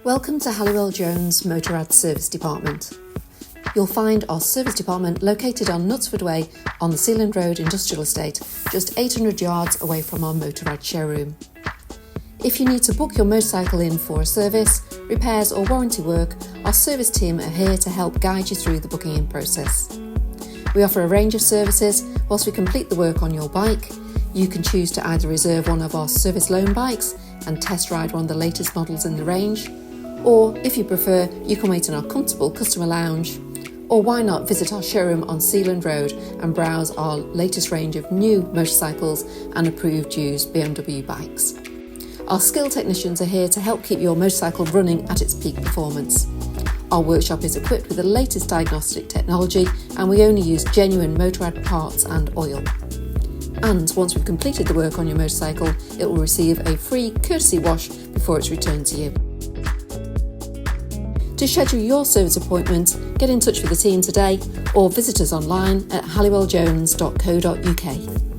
Welcome to Halliwell Jones Motorrad Service Department. You'll find our service department located on Knutsford Way on the Sealand Road Industrial Estate, just 800 yards away from our Motorrad Showroom. If you need to book your motorcycle in for a service, repairs or warranty work, our service team are here to help guide you through the booking in process. We offer a range of services whilst we complete the work on your bike. You can choose to either reserve one of our service loan bikes and test ride one of the latest models in the range, or if you prefer, you can wait in our comfortable customer lounge, or why not visit our showroom on Sealand Road and browse our latest range of new motorcycles and approved used BMW bikes. Our skilled technicians are here to help keep your motorcycle running at its peak performance. Our workshop is equipped with the latest diagnostic technology, and we only use genuine Motorrad parts and oil. And once we've completed the work on your motorcycle, it will receive a free courtesy wash before it's returned to you. To schedule your service appointment, get in touch with the team today or visit us online at halliwelljones.co.uk.